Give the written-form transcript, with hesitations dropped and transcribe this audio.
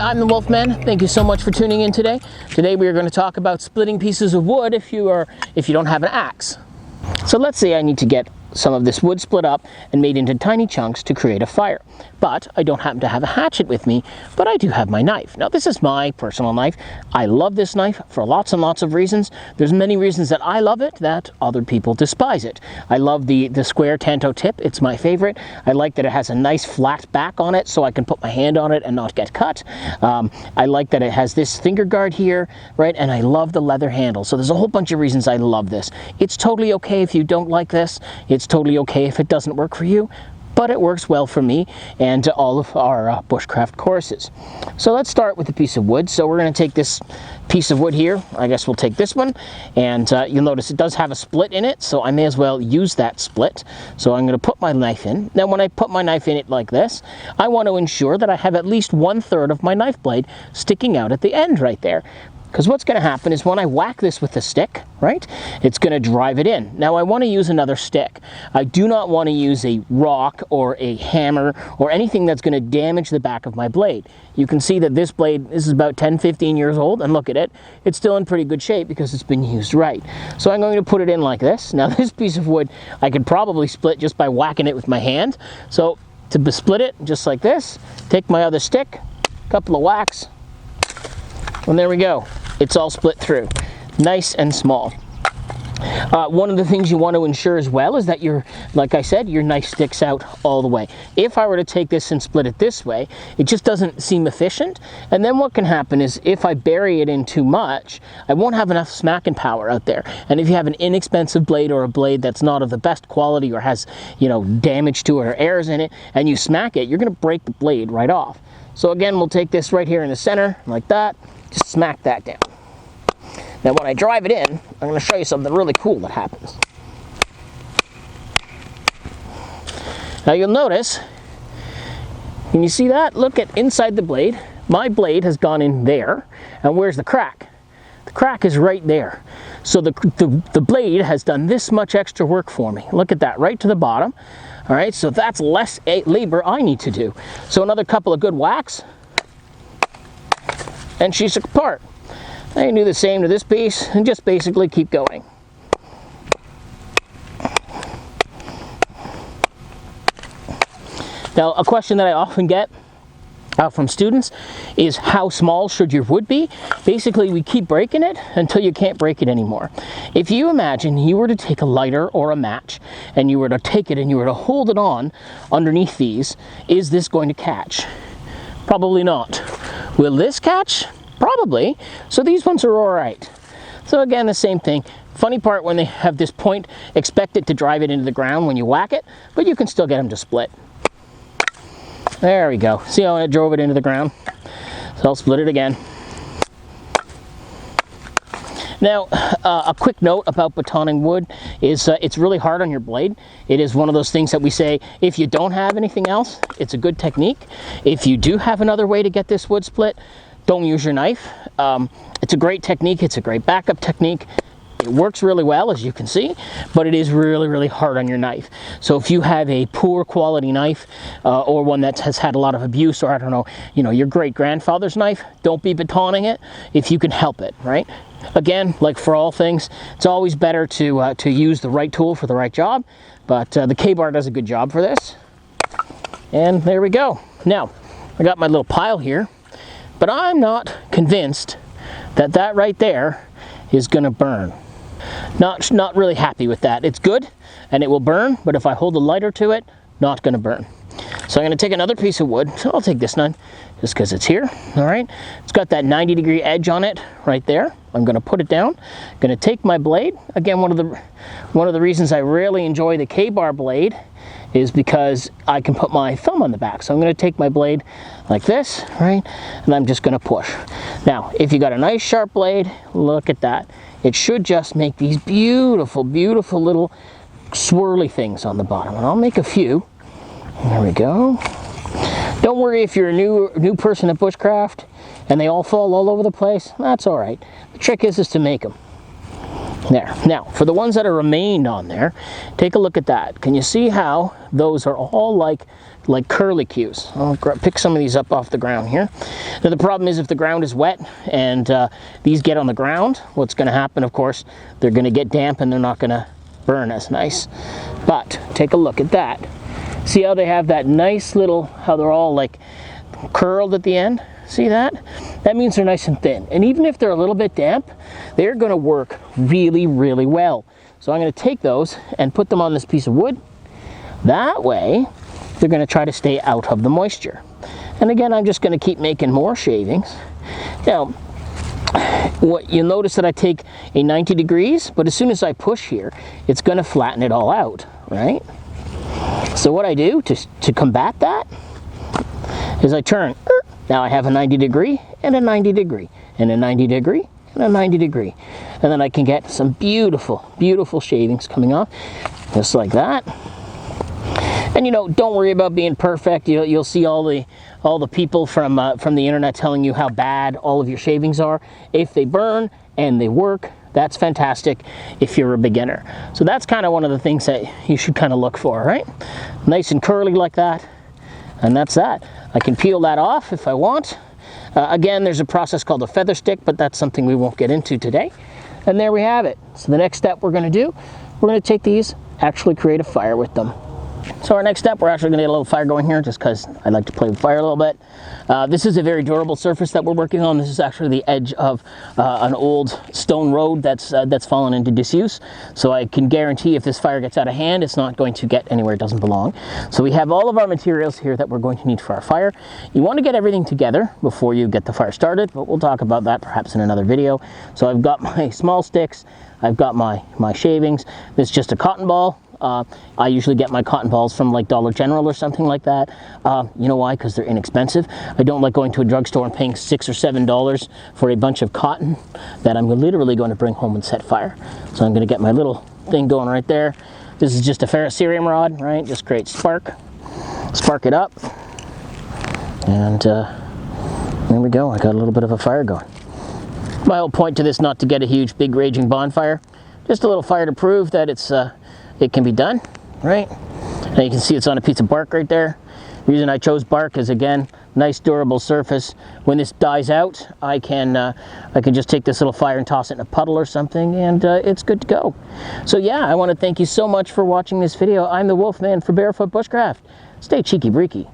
I'm the Wolfman. Thank you so much for tuning in today. Today we are going to talk about splitting pieces of wood if you don't have an axe. So let's say I need to get some of this wood split up and made into tiny chunks to create a fire. But I don't happen to have a hatchet with me, but I do have my knife. Now this is my personal knife. I love this knife for lots and lots of reasons. There's many reasons that I love it that other people despise it. I love the square tanto tip. It's my favorite. I like that it has a nice flat back on it so I can put my hand on it and not get cut. I like that it has this finger guard here, right? And I love the leather handle. So there's a whole bunch of reasons I love this. It's totally okay if you don't like this. It's totally okay if it doesn't work for you, but it works well for me and all of our bushcraft courses. So let's start with a piece of wood. So we're going to take this piece of wood here. I guess we'll take this one, and you'll notice it does have a split in it, so I may as well use that split. So I'm going to put my knife in. Now when I put my knife in it like this, I want to ensure that I have at least 1/3 of my knife blade sticking out at the end right there. Because what's going to happen is when I whack this with the stick, right, it's going to drive it in. Now I want to use another stick. I do not want to use a rock or a hammer or anything that's going to damage the back of my blade. You can see that this blade, this is about 10-15 years old, and look at it. It's still in pretty good shape because it's been used right. So I'm going to put it in like this. Now this piece of wood I could probably split just by whacking it with my hand. So to split it just like this, take my other stick, couple of whacks, and there we go. It's all split through, nice and small. One of the things you want to ensure as well is that like I said, your knife sticks out all the way. If I were to take this and split it this way, it just doesn't seem efficient. And then what can happen is if I bury it in too much, I won't have enough smacking power out there. And if you have an inexpensive blade or a blade that's not of the best quality or has, damage to it or errors in it, and you smack it, you're going to break the blade right off. So again, we'll take this right here in the center like that. Just smack that down. Now when I drive it in, I'm going to show you something really cool that happens. Now you'll notice, can you see that? Look at inside the blade. My blade has gone in there, and where's the crack? The crack is right there. So the blade has done this much extra work for me. Look at that, right to the bottom. All right, so that's less labor I need to do. So another couple of good whacks, and she's apart. I can do the same to this piece and just basically keep going. Now, a question that I often get from students is how small should your wood be? Basically, we keep breaking it until you can't break it anymore. If you imagine you were to take a lighter or a match and you were to take it and you were to hold it on underneath these, is this going to catch? Probably not. Will this catch? Probably. So these ones are all right. So again, the same thing. Funny part when they have this point, expect it to drive it into the ground when you whack it, but you can still get them to split. There we go. See how it drove it into the ground? So I'll split it again. Now, a quick note about batoning wood is it's really hard on your blade. It is one of those things that we say, if you don't have anything else, it's a good technique. If you do have another way to get this wood split, don't use your knife. It's a great technique. It's a great backup technique. It works really well, as you can see, but it is really, really hard on your knife. So if you have a poor quality knife or one that has had a lot of abuse, or I don't know, your great-grandfather's knife, don't be batoning it if you can help it, right? Again, like for all things, it's always better to use the right tool for the right job, but the K-bar does a good job for this. And there we go. Now, I got my little pile here, but I'm not convinced that that right there is going to burn. Not really happy with that. It's good, and it will burn, but if I hold a lighter to it, not going to burn. So I'm going to take another piece of wood. So I'll take this one just because it's here. All right, it's got that 90-degree edge on it right there. I'm going to put it down. I'm going to take my blade. Again, one of the reasons I really enjoy the K-bar blade is because I can put my thumb on the back. So I'm going to take my blade like this, right? And I'm just going to push. Now, if you got a nice sharp blade, look at that. It should just make these beautiful, beautiful little swirly things on the bottom. And I'll make a few. There we go. Don't worry if you're a new person at bushcraft and they all fall all over the place. That's all right. The trick is to make them. There. Now, for the ones that are remained on there, take a look at that. Can you see how those are all like curlicues? I'll pick some of these up off the ground here. Now, the problem is if the ground is wet and these get on the ground, what's going to happen, of course, they're going to get damp and they're not going to burn as nice. But take a look at that. See how they have that nice little, how they're all like curled at the end? See that? That means they're nice and thin. And even if they're a little bit damp, they're going to work really, really well. So I'm going to take those and put them on this piece of wood. That way, they're going to try to stay out of the moisture. And again, I'm just going to keep making more shavings. Now, what you'll notice that I take a 90 degrees, but as soon as I push here, it's going to flatten it all out, right? So what I do to combat that is I turn. Now I have a 90 degree and a 90 degree and a 90 degree and a 90 degree. And then I can get some beautiful, beautiful shavings coming off, just like that. And you know, don't worry about being perfect. You'll see all the people from the internet telling you how bad all of your shavings are. If they burn and they work, that's fantastic if you're a beginner. So that's kind of one of the things that you should kind of look for, right? Nice and curly like that. And that's that. I can peel that off if I want. Again, there's a process called a feather stick, but that's something we won't get into today. And there we have it. So the next step we're going to do, we're going to take these, actually create a fire with them. So our next step, we're actually going to get a little fire going here just because I like to play with fire a little bit. This is a very durable surface that we're working on. This is actually the edge of an old stone road that's fallen into disuse. So I can guarantee if this fire gets out of hand, it's not going to get anywhere it doesn't belong. So we have all of our materials here that we're going to need for our fire. You want to get everything together before you get the fire started, but we'll talk about that perhaps in another video. So I've got my small sticks, I've got my shavings. This is just a cotton ball. I usually get my cotton balls from like Dollar General or something like that. You know why? Because they're inexpensive. I don't like going to a drugstore and paying $6 or $7 for a bunch of cotton that I'm literally going to bring home and set fire. So I'm going to get my little thing going right there. This is just a ferrocerium rod, right? Just create spark it up. And there we go. I got a little bit of a fire going. My whole point to this, not to get a huge, big, raging bonfire. Just a little fire to prove that it can be done, right? And you can see it's on a piece of bark right there. The reason I chose bark is, again, nice durable surface. When this dies out, I can just take this little fire and toss it in a puddle or something, and it's good to go. So yeah, I want to thank you so much for watching this video. I'm the Wolfman for Barefoot Bushcraft. Stay cheeky breeky.